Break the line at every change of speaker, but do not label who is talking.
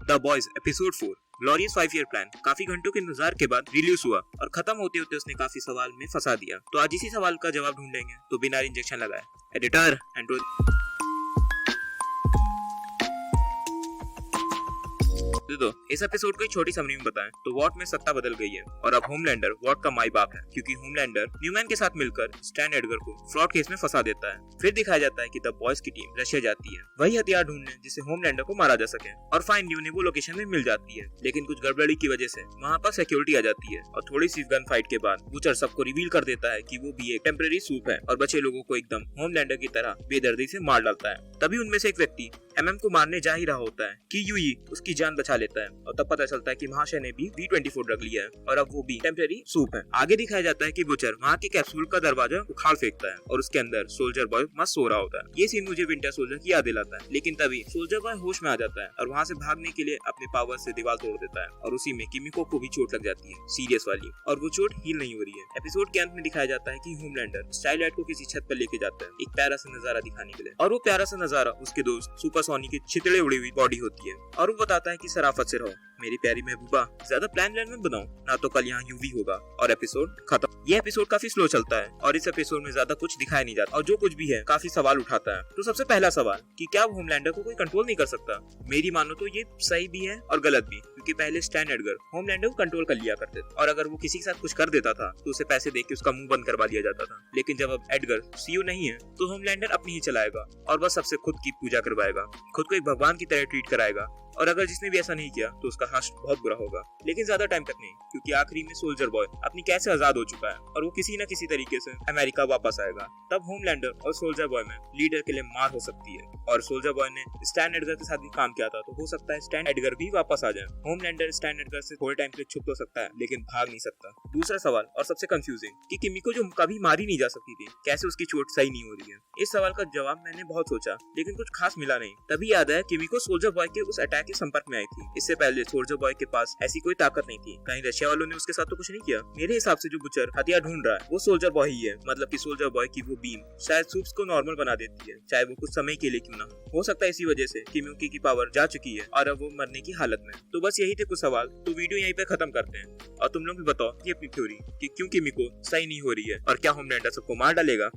The boys episode 4 glorious 5 year plan काफी घंटों के इंतजार के बाद रिलीज हुआ और खत्म होते होते उसने काफी सवाल में फंसा दिया। तो आज इसी सवाल का जवाब ढूंढेंगे, तो बिना इंजेक्शन लगाए एडिटर एंड तो इस एपिसोड को एक छोटी समरी में बताएं तो वॉट में सत्ता बदल गई है और अब होमलैंडर वॉट का माई बाप है, क्योंकि होमलैंडर न्यूमैन के साथ मिलकर स्टैन एडगर को फ्रॉड केस में फंसा देता है। फिर दिखाया जाता है कि द बॉयज की टीम रशिया जाती है वही हथियार ढूंढने जिससे होमलैंडर को मारा जा सके, और फाइनली उन्हें वो लोकेशन में मिल जाती है। लेकिन कुछ गड़बड़ी की वजह से वहाँ पर सिक्योरिटी आ जाती है और थोड़ी सी गन फाइट के बाद बुचर सबको रिवील कर देता है कि वो भी एक टेम्परेरी सूप है और बचे लोगों को एकदम होमलैंडर की तरह बेदर्दी से मार डालता है। तभी उनमें से एक व्यक्ति एमएम को मारने जा ही रहा होता है कि यूई उसकी जान बचा लेता है और तब पता चलता है कि महाशय ने भी B24 ड्रग लिया है और अब वो भी टेम्परेरी सूप है। आगे दिखाया जाता है कि बुचर वहाँ के कैप्सूल का दरवाजा उखाड़ फेंकता है और उसके अंदर सोल्जर बॉय मस्त सो रहा होता है। ये सीन मुझे विंटर सोल्जर की याद दिलाता है, लेकिन तभी सोल्जर बॉय होश में आ जाता है और वहाँ से भागने के लिए अपने पावर से दीवार तोड़ देता है और उसी में किमिको को भी चोट लग जाती है, सीरियस वाली, और वो चोट हील नहीं हो रही है। एपिसोड के अंत में दिखाया जाता है कि होमलैंडर स्टारलाइट को किसी छत पर लेके जाता है एक प्यारा सा नजारा दिखाने के लिए, और वो प्यारा सा नजारा उसके दोस्त सुपर सोनी की छितड़े उड़ी हुई बॉडी होती है और वो बताता है कि सराफत से रहो मेरी प्यारी महबूबा, ज्यादा प्लान मत बनाओ ना तो कल यहाँ यूवी होगा। और एपिसोड खत्म। ये एपिसोड काफी स्लो चलता है और इस एपिसोड में ज्यादा कुछ दिखाया नहीं जाता और जो कुछ भी है काफी सवाल उठाता है। तो सबसे पहला सवाल कि क्या होमलैंडर को कोई कंट्रोल नहीं कर सकता? मेरी मानो तो ये सही भी है और गलत भी, क्योंकि पहले स्टैन एडगर होमलैंडर को कंट्रोल कर लिया करते थे और अगर वो किसी के साथ कुछ कर देता था तो उसे पैसे दे के उसका मुंह बंद करवा दिया जाता था। लेकिन जब अब एडगर सीईओ नहीं है तो होमलैंडर अपनी ही चलाएगा और बस सबसे खुद की पूजा करवाएगा, खुद को एक भगवान की तरह ट्रीट कराएगा, और अगर जिसने भी ऐसा नहीं किया तो उसका हश्र बहुत बुरा होगा। लेकिन ज्यादा टाइम तक नहीं, क्योंकि आखिरी में सोल्जर बॉय अपनी कैद से आजाद हो चुका है और वो किसी न किसी तरीके से अमेरिका वापस आएगा। तब होमलैंडर और सोल्जर बॉय में लीडर के लिए मार हो सकती है और सोल्जर बॉय ने स्टैन एडगर के साथ भी काम किया था तो हो सकता है स्टैन एडगर भी वापस आ जाए। होमलैंडर स्टैन एडगर से थोड़े टाइम के लिए छुप तो सकता है लेकिन भाग नहीं सकता। दूसरा सवाल और सबसे कंफ्यूजिंग कि किमिको जो कभी मारी नहीं जा सकती थी, कैसे उसकी चोट सही नहीं हो रही है? इस सवाल का जवाब मैंने बहुत सोचा लेकिन कुछ खास मिला नहीं। तभी याद आया किमिको सोल्जर बॉय के उस अटैक के संपर्क में आई थी। इससे पहले सोल्जर बॉय के पास ऐसी कोई ताकत नहीं थी। कहीं रशिया वालों ने उसके साथ तो कुछ नहीं किया? मेरे हिसाब से जो बुचर हथियार ढूंढ रहा है वो सोल्जर बॉय ही है, मतलब कि सोल्जर बॉय की वो बीम शायद सूप्स को नॉर्मल बना देती है, चाहे वो कुछ समय के लिए क्यों ना हो सकता है इसी वजह से किमिको की पावर जा चुकी है और अब वो मरने की हालत में। तो बस यही थे कुछ सवाल, तो वीडियो यहीं पे खत्म करते हैं और तुम लोग भी बताओ ये अपनी थ्योरी कि क्यों किमिको सही नहीं हो रही है और क्या होमलैंडर सबको मार डालेगा।